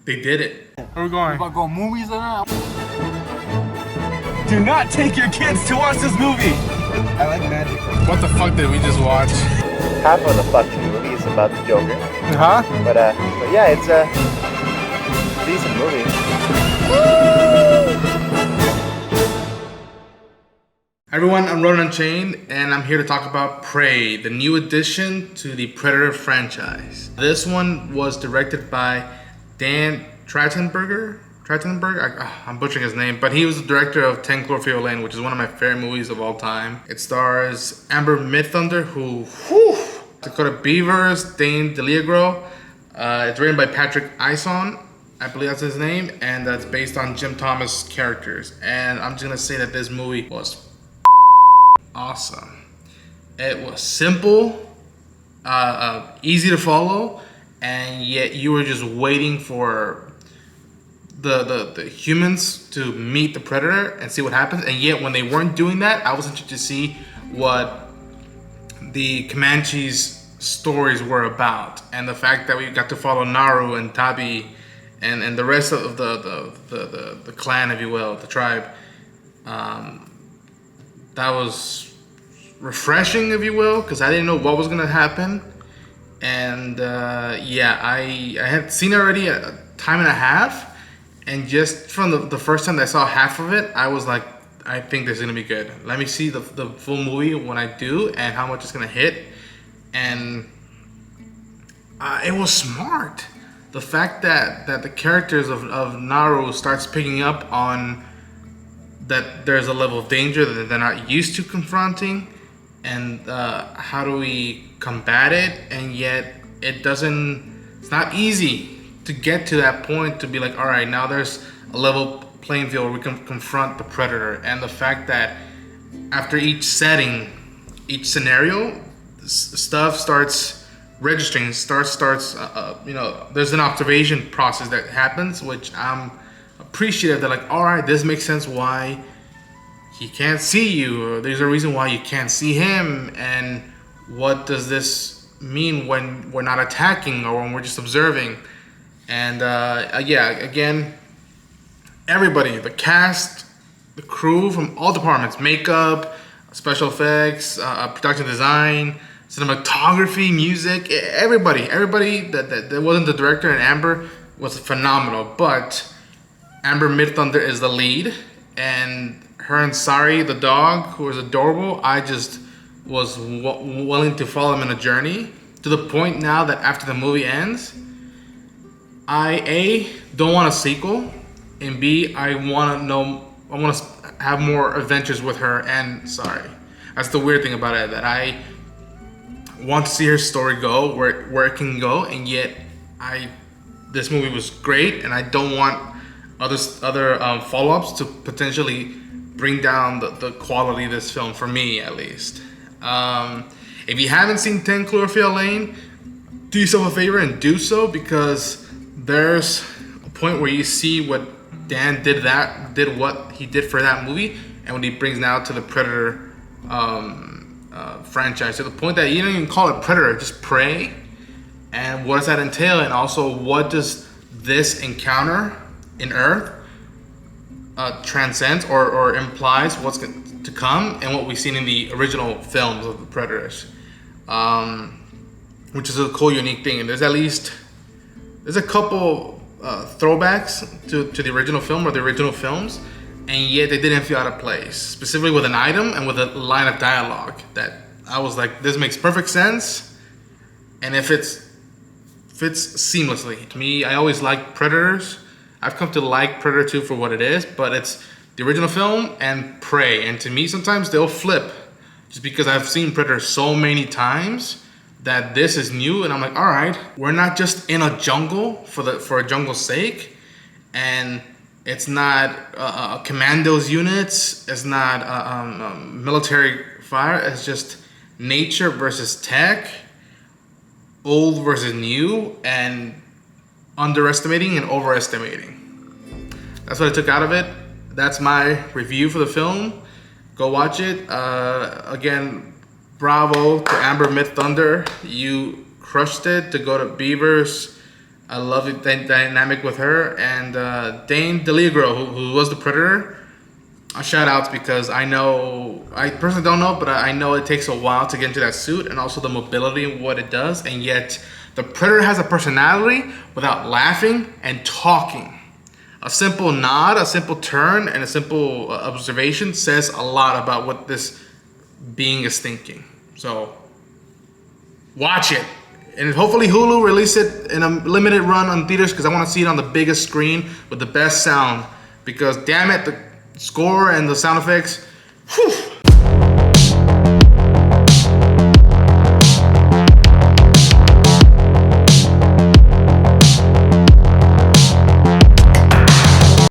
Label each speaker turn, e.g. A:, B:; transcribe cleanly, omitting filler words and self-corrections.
A: They did it.
B: Where we going?
C: About going movies or not?
D: Do not take your kids to watch this movie.
C: I like magic.
B: What the fuck did we just watch?
E: Half of the fucking movie is about the Joker.
B: Huh?
E: But yeah, it's a decent movie.
A: Everyone, I'm Ronan Unchained, and I'm here to talk about Prey, the new addition to the Predator franchise. This one was directed by Dan Trachtenberg. I'm butchering his name, but he was the director of 10 Cloverfield Lane, which is one of my favorite movies of all time. It stars Amber Midthunder, Dakota Beavers, Dane DeLiegro. It's written by Patrick Ison, I believe that's his name, and that's based on Jim Thomas characters. And I'm just gonna say that this movie was awesome. It was simple, easy to follow, and yet you were just waiting for the humans to meet the Predator and see what happens. And yet when they weren't doing that, I was interested to see what the Comanches stories were about, and the fact that we got to follow Naru and Tabi and the rest of the clan, if you will, the tribe. That was refreshing, if you will, because I didn't know what was gonna happen. And yeah, I had seen it already a time and a half, and just from the first time that I saw half of it, I was like, I think this is gonna be good. Let me see the full movie when I do, and how much it's gonna hit. And it was smart. The fact that the characters of Naru starts picking up on that there's a level of danger that they're not used to confronting, and how do we combat it, and yet it's not easy to get to that point to be like, all right, now there's a level playing field where we can confront the Predator. And the fact that after each setting, each scenario, stuff starts registering, there's an observation process that happens, which I'm appreciative that, like, all right, this makes sense why he can't see you, or there's a reason why you can't see him, and what does this mean when we're not attacking or when we're just observing. And yeah, again, everybody, the cast, the crew from all departments, makeup, special effects, production design, cinematography, music, everybody that wasn't the director and Amber was phenomenal. But Amber Midthunder is the lead, and her and Sari, the dog, who was adorable, I just was willing to follow them in a journey, to the point now that after the movie ends, I don't want a sequel, and B, I want to have more adventures with her and Sari. That's the weird thing about it, that I want to see her story go where it can go, and yet this movie was great, and I don't want other follow-ups to potentially bring down the quality of this film, for me at least. If you haven't seen 10 Cloverfield Lane, do yourself a favor and do so, because there's a point where you see what Dan did what he did for that movie, and what he brings now to the Predator franchise, to the point that you don't even call it Predator, just Prey. And what does that entail? And also, what does this encounter in Earth transcends or implies what's to come, and what we've seen in the original films of the Predators, which is a cool, unique thing. And there's a couple throwbacks to the original film or the original films, and yet they didn't feel out of place, specifically with an item and with a line of dialogue that I was like, this makes perfect sense, and it fits seamlessly. To me, I always liked Predators. I've come to like Predator 2 for what it is, but it's the original film and Prey. And to me, sometimes they'll flip, just because I've seen Predator so many times that this is new, and I'm like, all right, we're not just in a jungle for a jungle's sake, and it's not commandos units, it's not military fire, it's just nature versus tech, old versus new, and underestimating and overestimating. That's what I took out of it. That's my review for the film. Go watch it. Again, bravo to Amber Midthunder. You crushed it. Dakota Beavers, I love the dynamic with her and Dane DeLiegro, who was the Predator. Shout outs because I personally don't know, but I know it takes a while to get into that suit and also the mobility and what it does. And yet the Predator has a personality without laughing and talking. A simple nod, a simple turn, and a simple observation says a lot about what this being is thinking. So watch it. And hopefully Hulu release it in a limited run on theaters because I want to see it on the biggest screen with the best sound. Because damn it, the score and the sound effects, whew,